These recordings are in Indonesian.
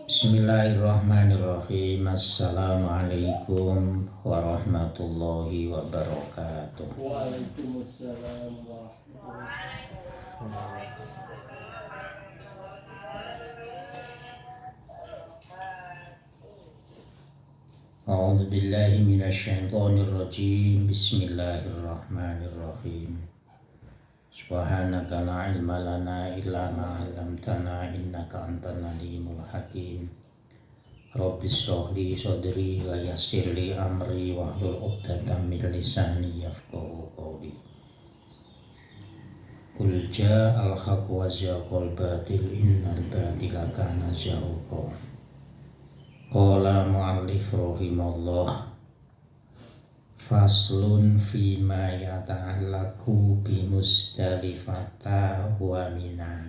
Bismillahirrahmanirrahim. Assalamualaikum warahmatullahi wabarakatuh. Waalaikumsalam warahmatullahi wabarakatuh. A'udzu billahi minasyaitonir rajim. Bismillahirrahmanirrahim. Subhanaka la ilma lana illa ma 'allamtana innaka antal alimul hakim. Rabbi shrah li sadri wa yassir li amri wahlul 'uqdatam min lisani yafqahu qawli. Qul ja'al haqq wa zahaqal batil innal batila kana zahuqa. Qala mu'allif rahimahullah, faslun fima yata'allaku bi Muzdalifata wa Mina.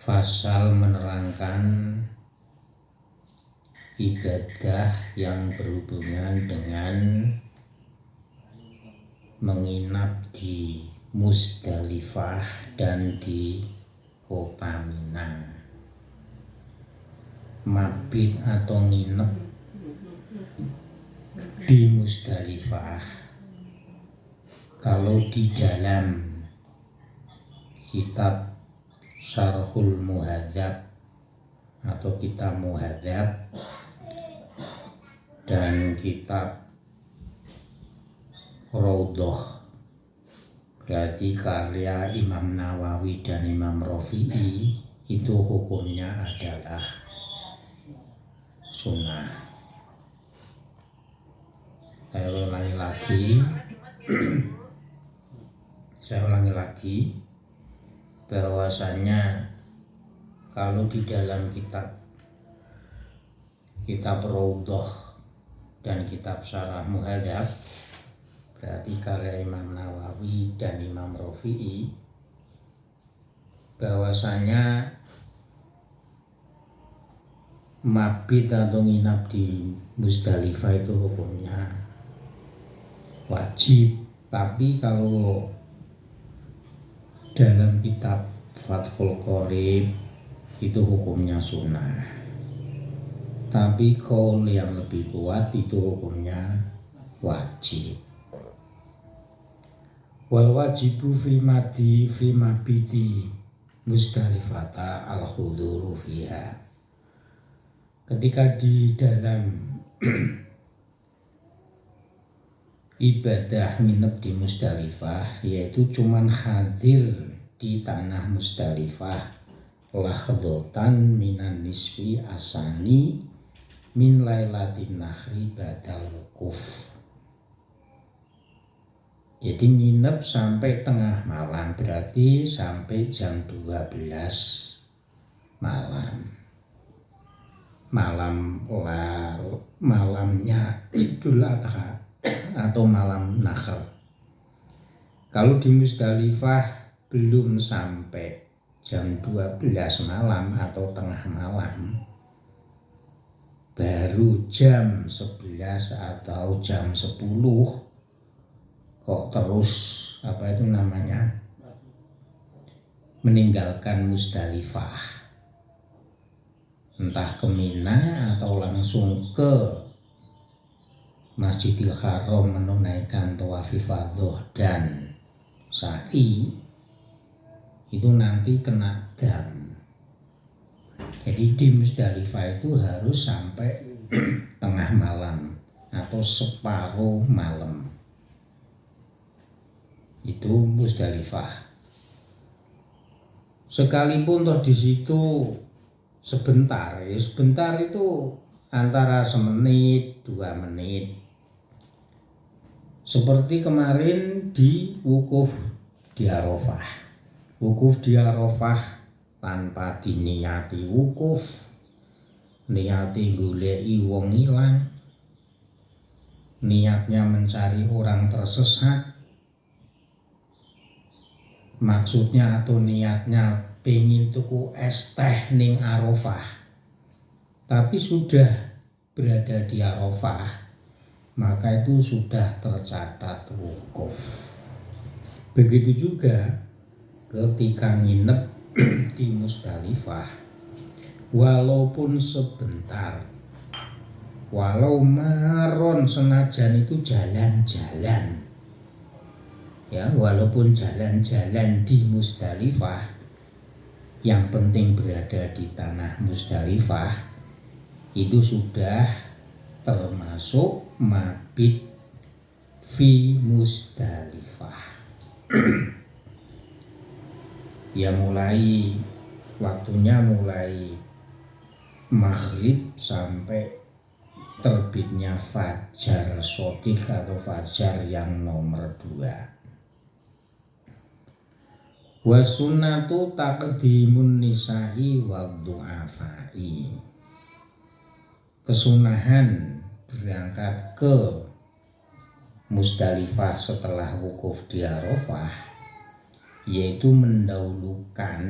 Fasal menerangkan ibadah yang berhubungan dengan menginap di Muzdalifah dan di kota Mina. Mabit atau nginep di Muzdalifah, kalau di dalam kitab Syarhul Muhadzab atau kitab Muhadzab dan kitab Raudhah, berarti karya Imam Nawawi dan Imam Rafi'i, itu hukumnya adalah sunnah. Saya ulangi lagi bahwasanya kalau di dalam kitab Raudhah dan kitab Syarah Muhadzab, berarti karya Imam Nawawi dan Imam Rafi'i, bahwasanya mabit atau nginap di Muzdalifah itu hukumnya wajib. Tapi kalau dalam kitab Fathul Qorib itu hukumnya sunnah. Tapi qaul yang lebih kuat itu hukumnya wajib. Wal wajibu fi mabiti Muzdalifata al-huduru fiha. Ketika di dalam ibadah nginep di Muzdalifah, yaitu cuman hadir di tanah Muzdalifah lahdatan minan nisfi asani min lailatin nahri badal wukuf. Jadi nginep sampai tengah malam, berarti sampai jam 12 malam. Malamnya Idul Adha atau malam Nahr. Kalau di Muzdalifah belum sampai jam 12 malam atau tengah malam, baru jam 11 atau jam 10 kok terus meninggalkan Muzdalifah, entah ke Mina atau langsung ke Masjidil Haram menunaikan tawaf ifadah dan sa'i, itu nanti kena dam. Jadi di Muzdalifah itu harus sampai tengah malam atau separuh malam. Itu Muzdalifah. Sekalipun toh di situ sebentar itu antara semenit 2 menit. Seperti kemarin di wukuf di Arafah. Wukuf di Arafah tanpa diniati wukuf, niati goleki wong ilang, niatnya mencari orang tersesat, maksudnya atau niatnya pengen tuku es teh ning Arafah, tapi sudah berada di Arafah, maka itu sudah tercatat wukuf. Begitu juga ketika nginep di Musdalifah walaupun sebentar, walau maron senajan itu jalan-jalan, ya walaupun jalan-jalan di Musdalifah, yang penting berada di tanah Musdalifah, itu sudah termasuk mabit fi Musdalifah. Ya mulai waktunya mulai maghrib sampai terbitnya fajar shodiq atau fajar yang nomor 2. Wa sunnatu taqdimun nisa'i wa du'afai. Kesunahan berangkat ke Musdalifah setelah wukuf di Arafah, yaitu mendahulukan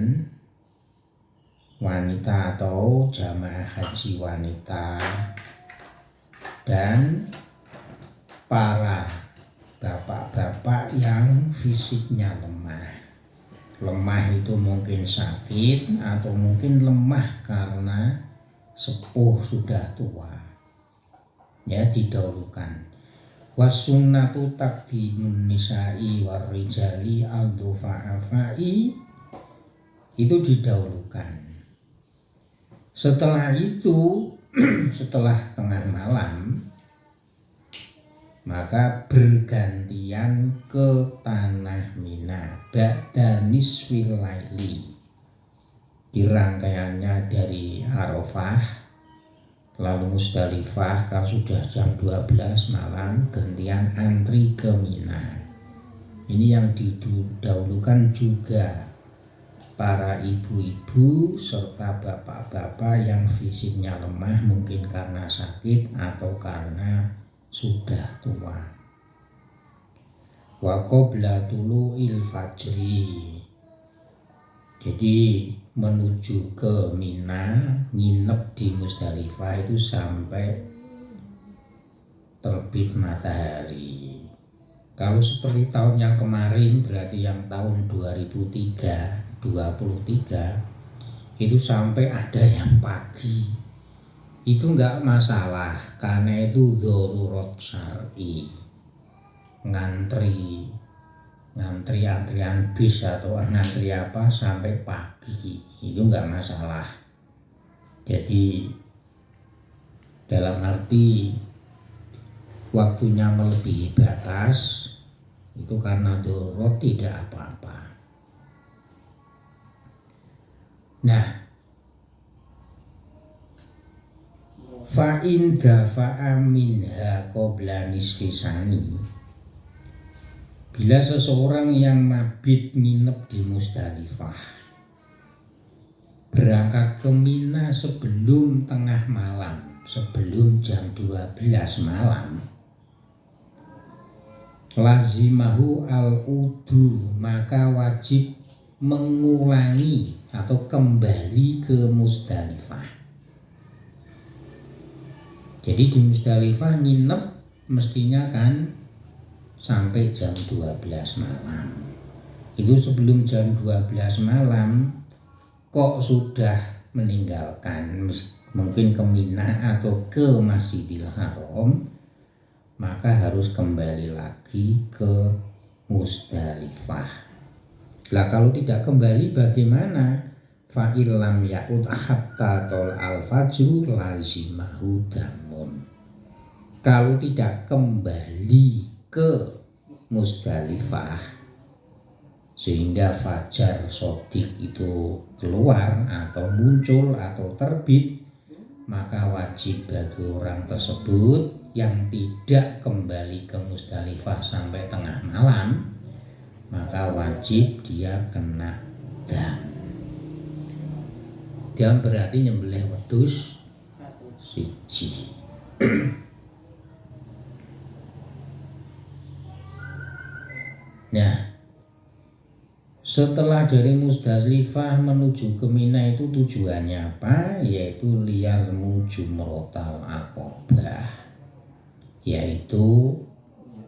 wanita atau jamaah haji wanita dan para bapak-bapak yang fisiknya lemah. Lemah itu mungkin sakit atau mungkin lemah karena sepuh sudah tua, ya didahulukan. Wasunnatu taqdimun nisa'i warrijali al-dhufa'afai, itu didahulukan. Setelah itu setelah tengah malam, maka bergantian ke tanah Mina ba'da nisfil laili. Dirangkaiannya dari Arafah lalu Musdalifah, kalau sudah jam 12 malam gantian antri ke Mina. Ini yang didahulukan juga para ibu-ibu serta bapak-bapak yang fisiknya lemah, mungkin karena sakit atau karena sudah tua. Wa qabla tulu'il fajri. Jadi menuju ke Mina, nginep di Musdalifah itu sampai terbit matahari. Kalau seperti tahun yang kemarin, berarti yang tahun 2023 itu sampai ada yang pagi. Itu enggak masalah karena itu darurat syar'i. Ngantri antrian bis atau ngantri apa sampai pagi itu enggak masalah. Jadi dalam arti waktunya melebihi batas itu karena darurat tidak apa-apa. Nah, fa in dafa'a minha qabla nisfi sani, bila seseorang yang mabit nginep di Musdalifah berangkat ke Mina sebelum tengah malam, sebelum jam 12 malam, lazimahu al-udu, maka wajib mengulangi atau kembali ke Musdalifah. Jadi di Musdalifah nginep mestinya kan sampai jam 12 malam. Itu sebelum jam 12 malam kok sudah meninggalkan, mungkin ke Mina atau ke Masjidil Haram, maka harus kembali lagi ke Musdalifah. Lah kalau tidak kembali bagaimana? Fa illam ya'ud hatta tol al-fajru lazimahu damun. Kalau tidak kembali ke Musdalifah sehingga fajar shodiq itu keluar atau muncul atau terbit, maka wajib bagi orang tersebut yang tidak kembali ke Musdalifah sampai tengah malam, maka wajib dia kena dam. Dam berarti nyembelih wedhus siji. Nah, setelah dari Musdalifah menuju ke Mina itu tujuannya apa? Yaitu liyarmu jumrotal aqobah, yaitu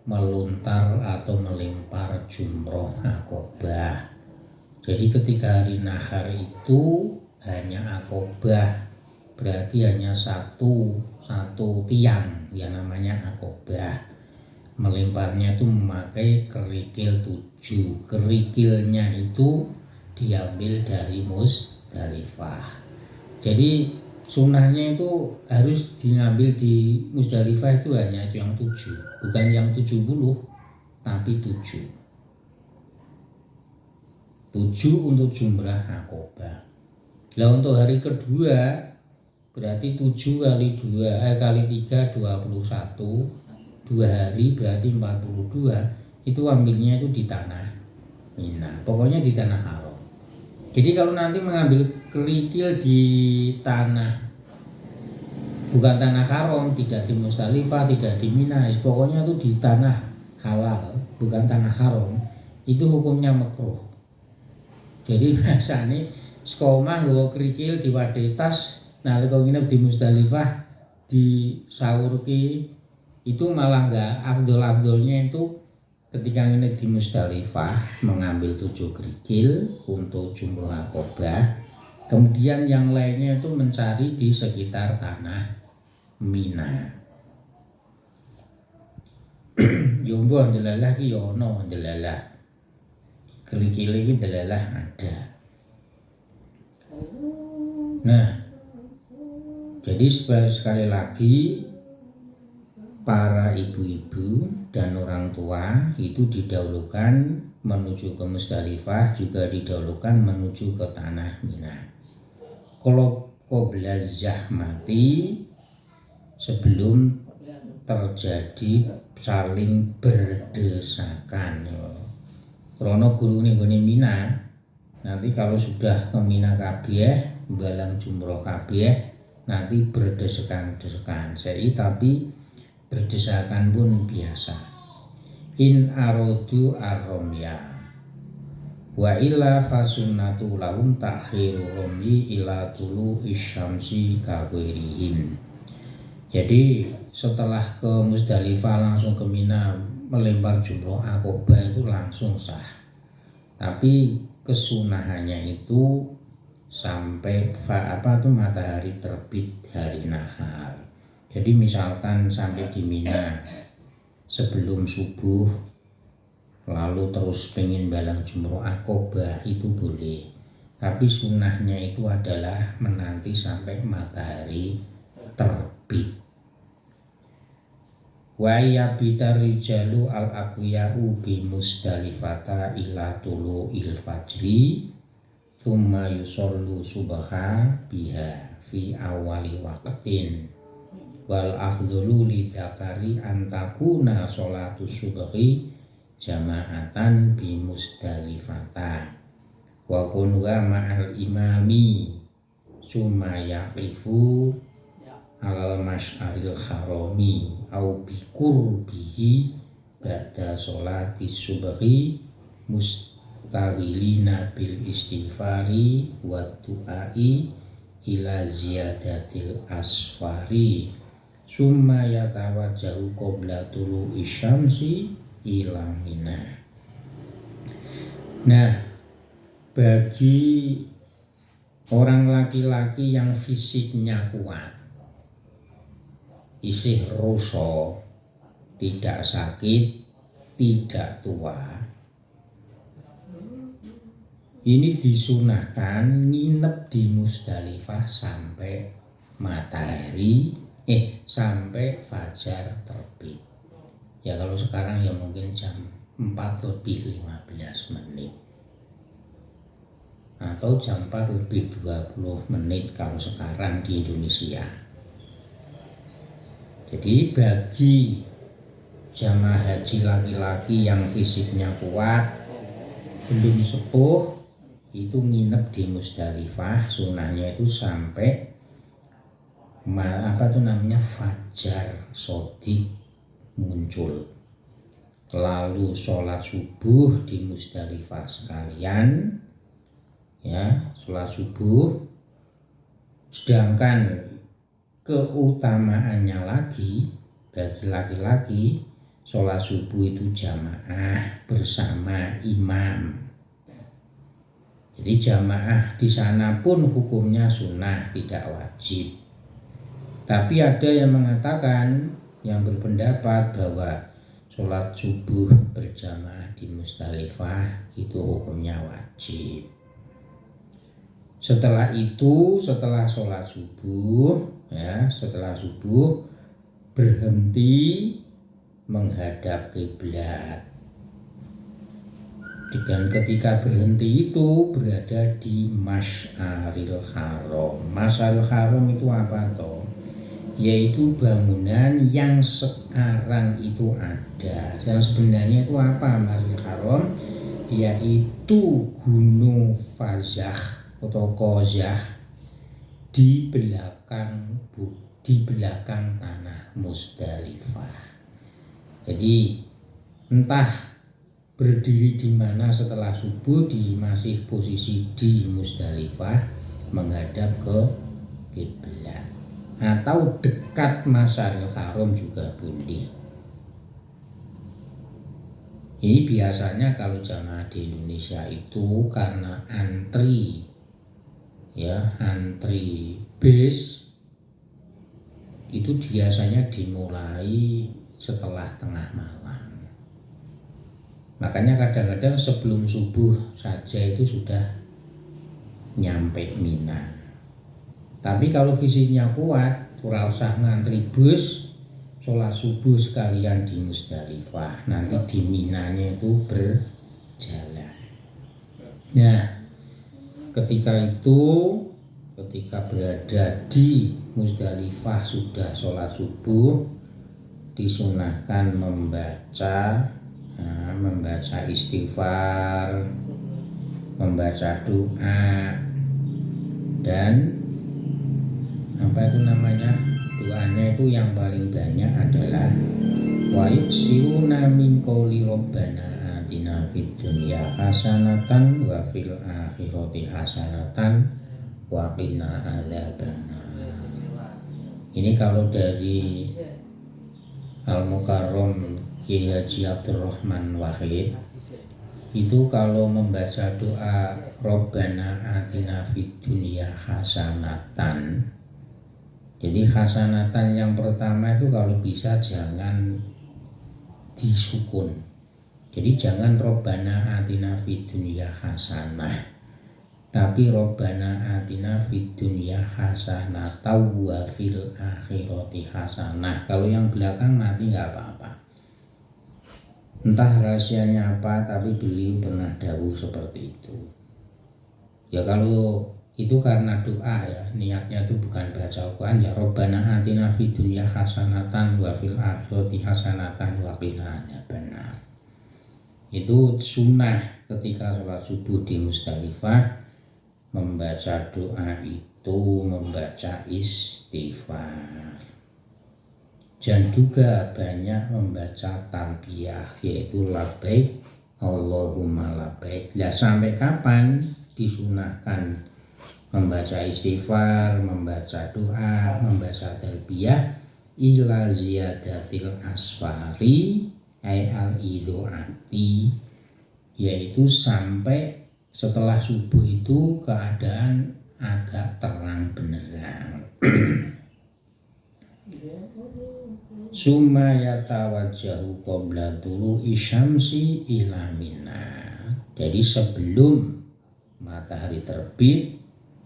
meluntar atau melempar jumroh aqobah. Jadi ketika hari nahar itu hanya akobah, berarti hanya satu tiang yang namanya akobah. Melemparnya itu memakai kerikil 7. Kerikilnya itu diambil dari Musdalifah. Jadi sunahnya itu harus diambil di Musdalifah itu hanya yang 7, bukan yang 70, tapi 7 untuk jumrah akobah. Lah untuk hari kedua berarti 7 kali 2 kali 3 21, 2 hari berarti 42. Itu ambilnya itu di tanah Mina, pokoknya di tanah haram. Jadi kalau nanti mengambil kerikil di tanah, bukan tanah haram, tidak di Musdalifah, tidak di Mina, pokoknya itu di tanah halal, bukan tanah haram, itu hukumnya makruh. Jadi biasanya sekomah nggawa kerikil di wadai tas, nah kalau nginep di Musdalifah di sahur itu malah nggak afdol-afdolnya itu ketika nginep di Musdalifah mengambil 7 kerikil untuk jumrah akobah, kemudian yang lainnya itu mencari di sekitar tanah Mina. Yombo ndelalah ki ono ndelalah kerikil iki ndelalah ada. Nah, jadi sekali lagi para ibu-ibu dan orang tua itu didahulukan menuju ke Musdalifah, juga didahulukan menuju ke tanah Mina. Kalau qabla zahmati, sebelum terjadi saling berdesakan. Krono gurune nggone Mina, nanti kalau sudah ke Mina kabeh, balang jumroh kabeh, nanti berdesakan-desakan. Tapi berdesakan pun biasa. In arodu aromya wa illa fasunnatu lahum takhiru romyi ila tulu isyamsi kawirihim. Jadi setelah ke Musdalifah langsung ke Mina melempar jumroh akobah itu langsung sah. Tapi kesunahannya itu sampai matahari terbit hari nahar. Jadi misalkan sampai di Mina sebelum subuh lalu terus pengen balang jumroh akobah itu boleh. Tapi sunnahnya itu adalah menanti sampai matahari terbit. Wa yabita rijalu al aqwiyau bi Musdalifata ila tulu il fajri thumma yusollu subha biha fi awali waqtin. Wal afdhulu lidzakari antakuna sholatu subhi jama'atan bi Musdalifata wa kunwa ma'al imami summa yaqifu alal masy'aril harami au bi qurbihi ba'da sholati subhi mustawilina bil istighfari wa du'ai ila ziyadatil asfari summa yatawajjahu qabla tulu isyamsi ila Mina. Nah, bagi orang laki-laki yang fisiknya kuat, isih ruso, tidak sakit, tidak tua, ini disunahkan nginep di Musdalifah sampai sampai fajar terbit. Ya kalau sekarang ya mungkin jam 4:15 atau jam 4:20 kalau sekarang di Indonesia. Jadi bagi jamaah haji laki-laki yang fisiknya kuat, belum sepuh, itu nginep di Musdalifah, sunahnya itu sampai fajar sodik muncul. Lalu sholat subuh di Musdalifah sekalian, ya sholat subuh. Sedangkan keutamaannya lagi bagi laki-laki, sholat subuh itu jamaah bersama imam. Jadi jamaah di sana pun hukumnya sunnah, tidak wajib. Tapi ada yang mengatakan, yang berpendapat bahwa sholat subuh berjamaah di Musdalifah itu hukumnya wajib. Setelah itu, setelah sholat subuh, setelah subuh berhenti menghadap kiblat. Dan ketika berhenti itu berada di Masy'aril Haram. Masy'aril Haram itu apa toh? Yaitu bangunan yang sekarang itu ada. Yang sebenarnya itu apa Masy'aril Haram? Yaitu Gunung Fazah atau Qazah di belakang tanah Musdalifah. Jadi entah berdiri di mana setelah subuh, masih posisi di Musdalifah menghadap ke kiblat atau dekat Masy'aril Haram juga boleh. Ini biasanya kalau jamaah di Indonesia itu karena antri bis itu biasanya dimulai setelah tengah malam. Makanya kadang-kadang sebelum subuh saja itu sudah nyampe Mina. Tapi kalau fisiknya kuat, ora usah ngantri bus, sholat subuh sekalian di Musdalifah. Nanti di Minanya itu berjalan. Nah, ketika berada di Musdalifah sudah sholat subuh, disunahkan membaca istighfar, membaca doa, dan doanya itu yang paling banyak adalah wa yuksiruna min qouli rabbana atina fid dunya hasanatan wa fil akhirati hasanatan wa qina adzabannar. Ini kalau dari Al-Mukarram Kiai Haji Abdurrahman Wahid itu kalau membaca doa Rabbana atina fid dunya hasanatan. Jadi hasanatan yang pertama itu kalau bisa jangan disukun. Jadi jangan Rabbana atina fid dunya hasanah, tapi Rabbana atina fid dunya hasanatan wa fil akhirati hasanah. Kalau yang belakang nanti nggak apa-apa. Entah rahasianya apa, tapi beliau pernah dawuh seperti itu. Ya kalau itu karena doa ya, niatnya itu bukan baca Al-Quran. Ya Rabbana atina fid dunya hasanatan wa fil akhirati hasanatan wa qina adzabannar. Itu sunnah ketika sholat subuh di Musdalifah membaca doa itu, membaca istighfar. Dan juga banyak membaca talbiyah, yaitu labbaik Allahumma labbaik. Nah, sampai kapan disunahkan membaca istighfar, membaca doa, membaca talbiyah? Ila ziyadatil asfari ay al-idho'ati, yaitu sampai setelah subuh itu keadaan agak terang benderang. Summa yatawajjahu qabla tulu'i syamsi ila Mina. Jadi sebelum matahari terbit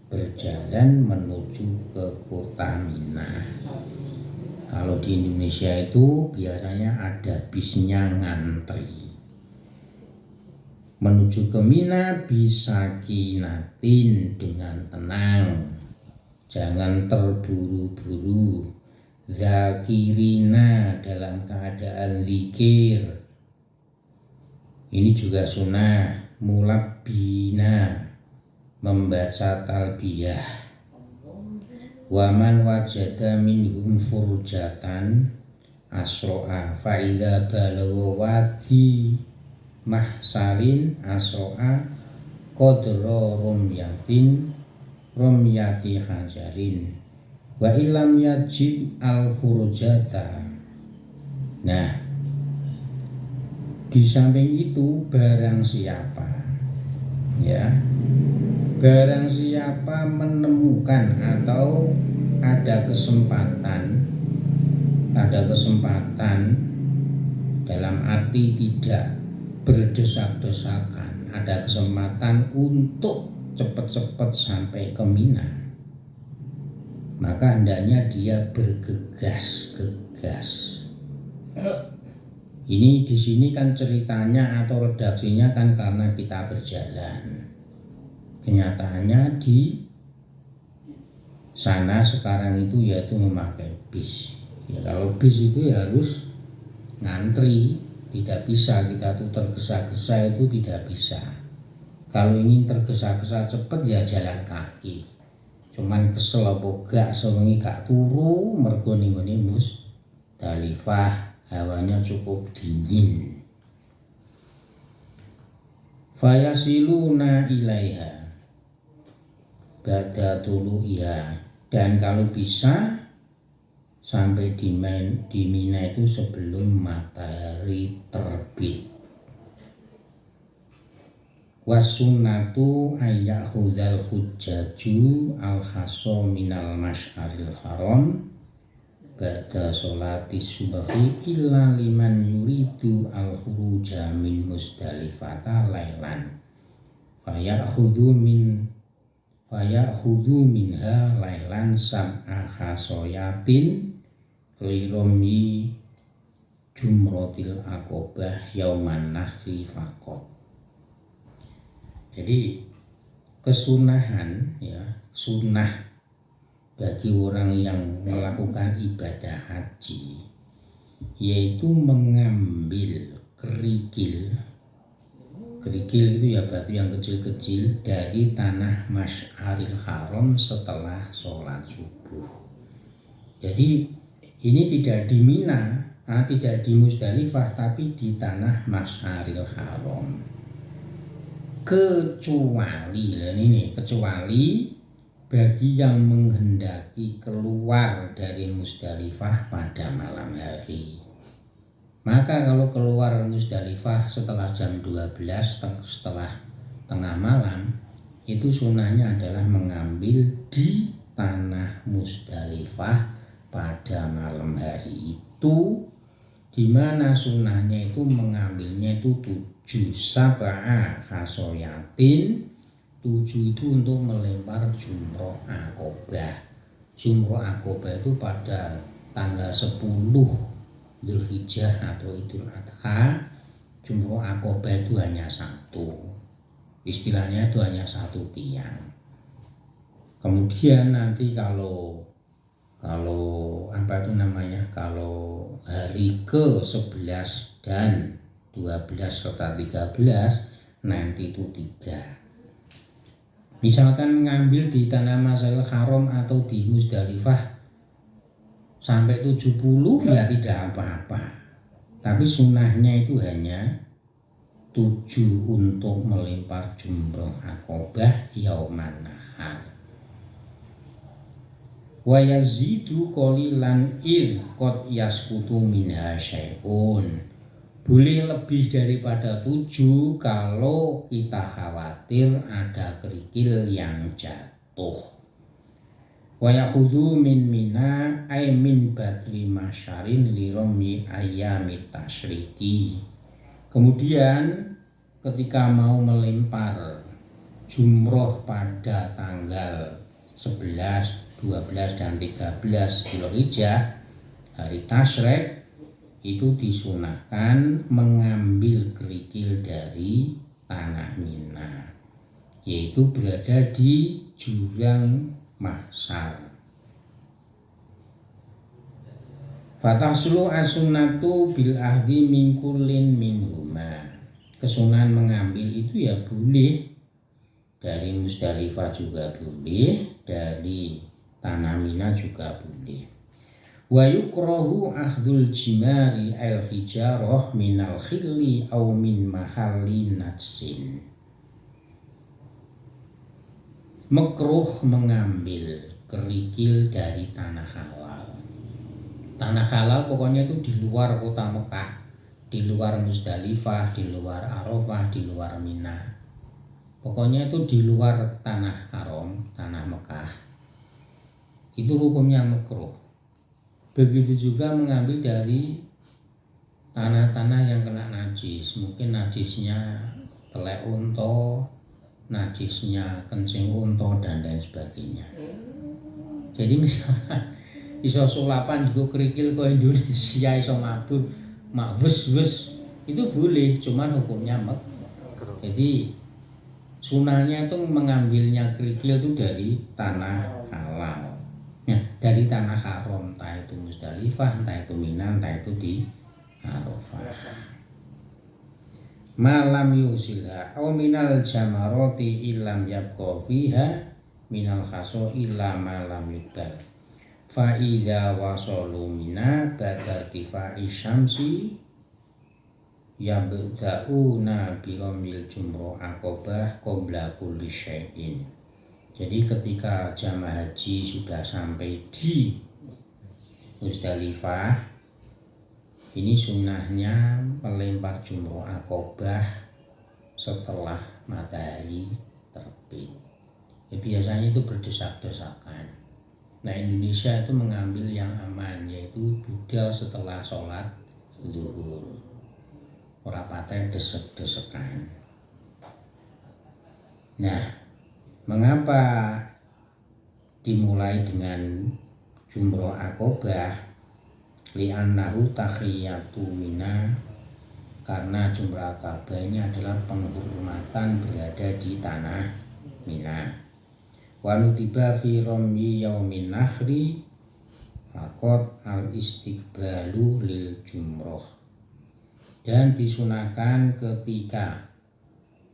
berjalan menuju ke kota Mina. Kalau di Indonesia itu biasanya ada bisnya ngantri menuju ke Mina bisa kinatin dengan tenang, jangan terburu-buru. Zakirina dalam keadaan zikir. Ini juga sunnah. Mulabbina membaca talbiyah. Waman wajada minhum furjatan asro'a fa'idha balagha wadi mahsarin asro'a qadra rumyati hajarin wa ilam yajid al furjata. Nah, di samping itu barang siapa ya. Barang siapa menemukan atau ada kesempatan dalam arti tidak berdesak-desakan, ada kesempatan untuk cepat-cepat sampai ke Mina, maka hendaknya dia bergegas-gegas. Ini di sini kan ceritanya atau redaksinya kan karena kita berjalan. Kenyataannya di sana sekarang itu yaitu memakai bis. Ya, kalau bis itu ya harus ngantri, tidak bisa kita tuh tergesa-gesa, itu tidak bisa. Kalau ingin tergesa-gesa cepet ya jalan kaki. Cuman kesel apa gak sewengi gak turu mergo ning ngene Musdalifah hawanya cukup dingin. Fayasiluna ilaiha ba'da tulu'iha, dan kalau bisa sampai di Mina itu sebelum matahari terbit. Wasunnatu ayyakhudhal hujjaju al-hasso minal masyaril haram ba'da sholati subhi illa liman yuridu al-khuruja min Musdalifata lailan fayakhudhu minha lailan sab'a khasoyatin liromi jumrotil aqobah yauman nahri faqot. Jadi kesunahan, ya, sunnah bagi orang yang melakukan ibadah haji yaitu mengambil kerikil itu ya batu yang kecil-kecil dari tanah Masy'aril Haram setelah sholat subuh. Jadi ini tidak di Mina, tidak di Musdalifah, tapi di tanah Masy'aril Haram. Kecuali bagi yang menghendaki keluar dari Musdalifah pada malam hari. Maka kalau keluar Musdalifah setelah jam 12, setelah tengah malam, itu sunahnya adalah mengambil di tanah Musdalifah pada malam hari itu, di mana sunahnya itu mengambilnya itu 7 sab'a khasoyatin. 7 itu untuk melempar jumroh aqobah. Jumroh aqobah itu pada tanggal 10 Dzulhijjah atau Idul Adha. Jumroh aqobah itu hanya satu, istilahnya itu hanya satu tiang. Kemudian nanti kalau kalau hari ke-11 dan 12 serta 13 nanti itu 3. Misalkan ngambil di tanah Masy'aril Haram atau di Musdalifah sampai 70 ya tidak apa-apa. Tapi sunahnya itu hanya 7 untuk melempar jumroh aqobah yauman nahar. Wa yazidu qalilan id qad yasqutu minha syai'un. Boleh lebih daripada 7 kalau kita khawatir ada kerikil yang jatuh. Wa yakhudhu min Mina ay min badri masyarin liromi ayyamit tasyriki. Kemudian ketika mau melempar jumroh pada tanggal 11, 12 dan 13 Dzulhijjah, hari tasyrik, itu disunahkan mengambil kerikil dari tanah Mina, yaitu berada di jurang mahsyar. Fatahsulu as-sunnatu bil ahdi min kullin minhuma. Kesunahan mengambil itu ya boleh dari Musdalifah juga boleh, dari tanah Mina juga boleh. Wa yukrahu akhdul jimari al-hijarah minal khilli aw min mahalli natsin. Makruh mengambil kerikil dari tanah halal. Tanah halal pokoknya itu di luar kota Mekah, di luar Musdalifah, di luar Arafah, di luar Mina. pokoknya itu di luar tanah haram, tanah Mekah, itu hukumnya makruh. Begitu juga mengambil dari tanah-tanah yang kena najis, mungkin najisnya telek unta, najisnya kencing unta dan lain sebagainya. Jadi misalnya iso sulapan juga kerikil ke Indonesia iso mabur mak wes itu boleh, cuman hukumnya makruh. Jadi sunahnya itu mengambilnya kerikil itu dari tanah halal. Nah, dari tanah haram, entah itu Musdalifah, entah itu Mina, entah itu di Arafah. Malam yusilha au minal jamaroti illam yabqa fiha minal khaso illa malam yudbal. Fa idza wasalu mina ba'da tifai syamsi yabda'una biramil jumroh aqobah qabla kulli syai'in. Jadi ketika jamaah haji sudah sampai di Musdalifah, ini sunnahnya melempar jumroh aqobah setelah matahari terbit. Ya, biasanya itu berdesak-desakan. Nah, Indonesia itu mengambil yang aman, yaitu budal setelah sholat zuhur. Ora patai desek-desekan. Nah, mengapa dimulai dengan jumroh aqobah? Li'annahu takhiyatu mina, karena jumroh aqobah ini adalah penghormatan berada di tanah Mina. Wa nutiba fi ramyi yaumin nahri faqad al istiqbalu lil jumroh, dan disunahkan ketika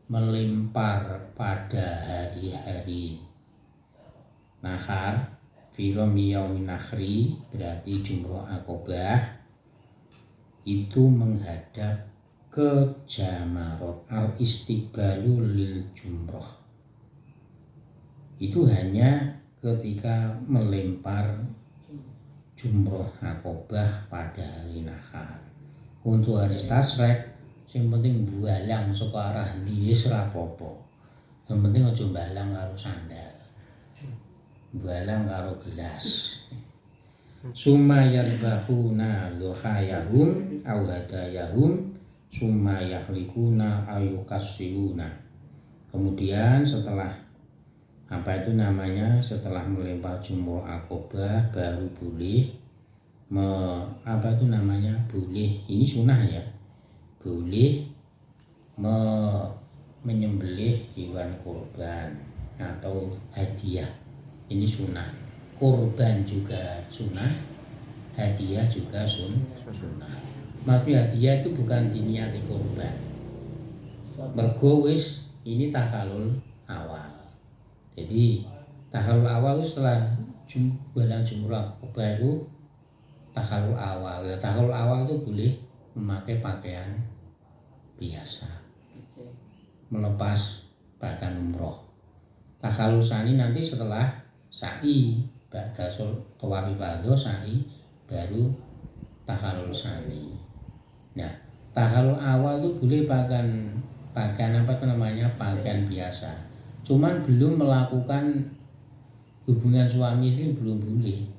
melempar pada hari-hari nahar, film yaumin nahri berarti jumroh aqobah, itu menghadap ke jamarot. Al istiqbalu lil jumroh itu hanya ketika melempar jumroh aqobah pada hari nahar. Untuk hari tasrek, yang penting balang saka arah ndi wis ora apa-apa. Yang penting aja balang karo sandal. Balang karo gelas. Summa yarbahuna luhayahum aw hadayahum summa yahlikuna ayukassiruna. Kemudian setelah setelah melempar jumroh aqobah baru boleh boleh, ini sunnah ya, boleh menyembelih hewan kurban atau hadiah. Ini sunnah. Kurban juga sunnah, hadiah juga sunnah. Maksudnya hadiah itu bukan diniati kurban. Mergo wis ini tahalul awal. Jadi tahalul awal itu setelah bulan jumroh aqobah itu tahalul awal. Tahalul awal itu boleh memakai pakaian biasa, melepas pakaian umroh. Tahalul sani nanti setelah sa'i, ba'da tawaf ifadah sa'i baru tahalul sani. Nah, tahalul awal itu boleh pakaian pakaian biasa. Cuman belum melakukan hubungan suami istri, belum boleh.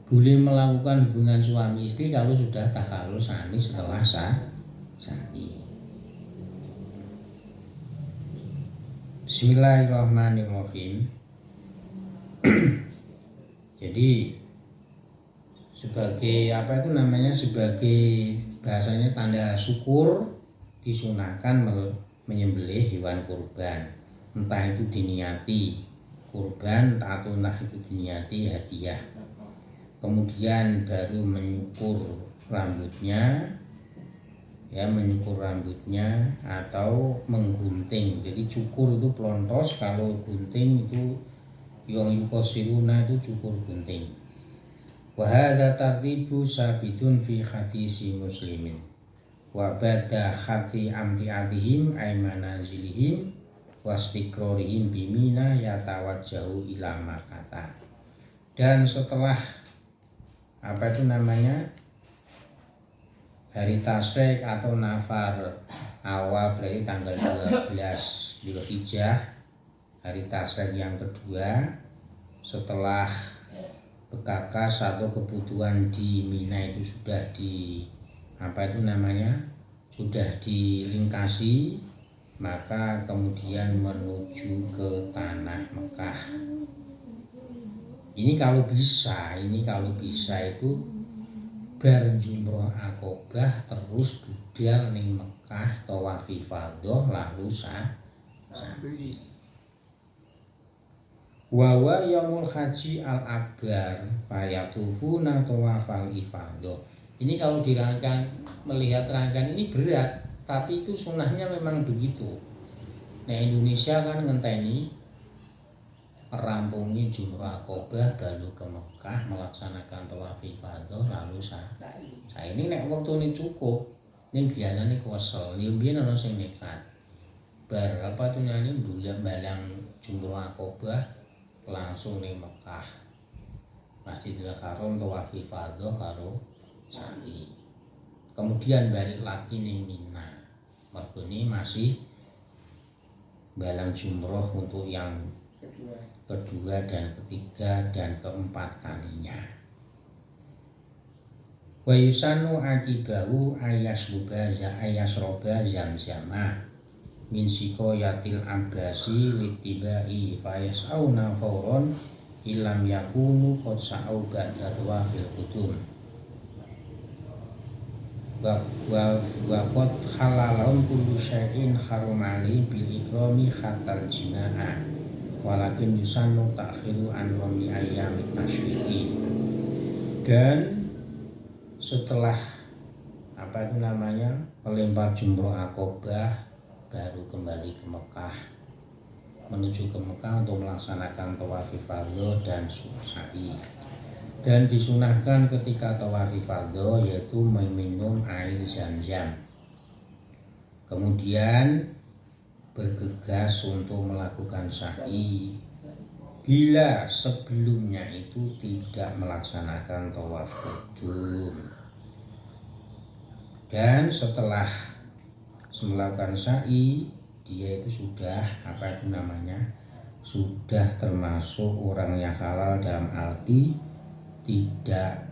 Boleh melakukan hubungan suami istri kalau sudah tahalul sani setelah sa'i. Bismillahirrahmanirrahim. Jadi sebagai sebagai bahasanya tanda syukur disunahkan menyembelih hewan kurban, entah itu diniati kurban atau entah itu diniati hadiah. Kemudian baru menyukur rambutnya atau menggunting. Jadi cukur itu pelontos, kalau gunting itu yang yukosiruna itu cukur gunting. Wa hadza tartibu sabitun fi hadisi muslimin wa bada khati amtiatihim ay manazilihim wastiqrorihim bimina yatawajjahu ila Makkah. Dan setelah hari tasyrik atau nafar awal, berarti tanggal 12 Dzulhijjah, hari tasyrik yang kedua setelah bekakas atau kebutuhan di Mina itu sudah sudah dilintasi, maka kemudian menuju ke tanah Mekah. Ini kalau bisa itu bar jumroh akobah terus budal ning Mekah tawaf ifadah lalu sa'i. Wawa yaumul haji al akbar fayatufuna tawafal ifadah. Ini kalau melihat rangkaian ini berat, tapi itu sunnahnya memang begitu. Nah, Indonesia kan ngenteni rampungi jumroh akobah baru ke Mekah melaksanakan tawaf ifadah lalu sa'i. Ini nek wektune cukup, ini biasanya kosel. Ini biyen ana sing nekat. Bar apa tuh nyanyi balang jumroh akobah langsung ning Mekah. Masjidil Haram tawaf ifadah karo sa'i. Kemudian balik lagi ning Mina. Mergo ini masih balang jumroh untuk yang kedua dan ketiga dan keempat kalinya. Wa yusanu akibahu ayasroba zamzamah min sikoyatil abbasi litibai fayas'auna fauron ilam yakunu qad sa'au ba'da tawafil qudum wa qad halalun kullu syai'in harumali bil ikrami khatal jina'a walakin yusannu ta'khiru an rami ayyamit tasyriqi. Dan setelah melempar jumroh akobah baru kembali ke Mekah, menuju ke Mekah untuk melaksanakan tawaf ifadah dan sa'i. Dan disunahkan ketika tawaf ifadah yaitu meminum air zam-zam. Kemudian bergegas untuk melakukan sa'i bila sebelumnya itu tidak melaksanakan tawaf qudum. Dan setelah melakukan sa'i, dia itu sudah sudah termasuk orang yang halal dalam arti tidak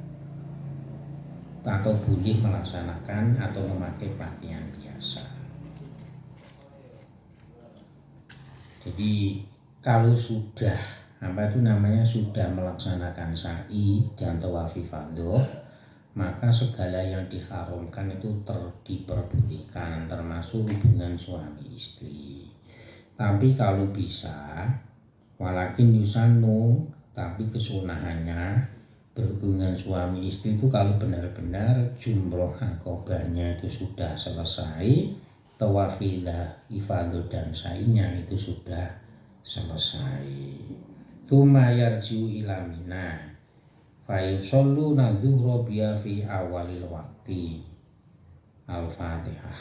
atau boleh melaksanakan atau memakai pakaian biasa. Jadi kalau sudah sudah melaksanakan sa'i dan tawaf ifadah, maka segala yang diharamkan itu diperbolehkan, termasuk hubungan suami istri. Tapi kalau bisa, walakin yusanu, tapi kesunahannya berhubungan suami istri itu kalau benar-benar jumroh akobahnya itu sudah selesai, tawaf ifadah dan sa'inya itu sudah selesai. Tsumma yarji'u ila Mina fa yusalluna dzuhra biya fi awalil waqti. Al-Fatihah.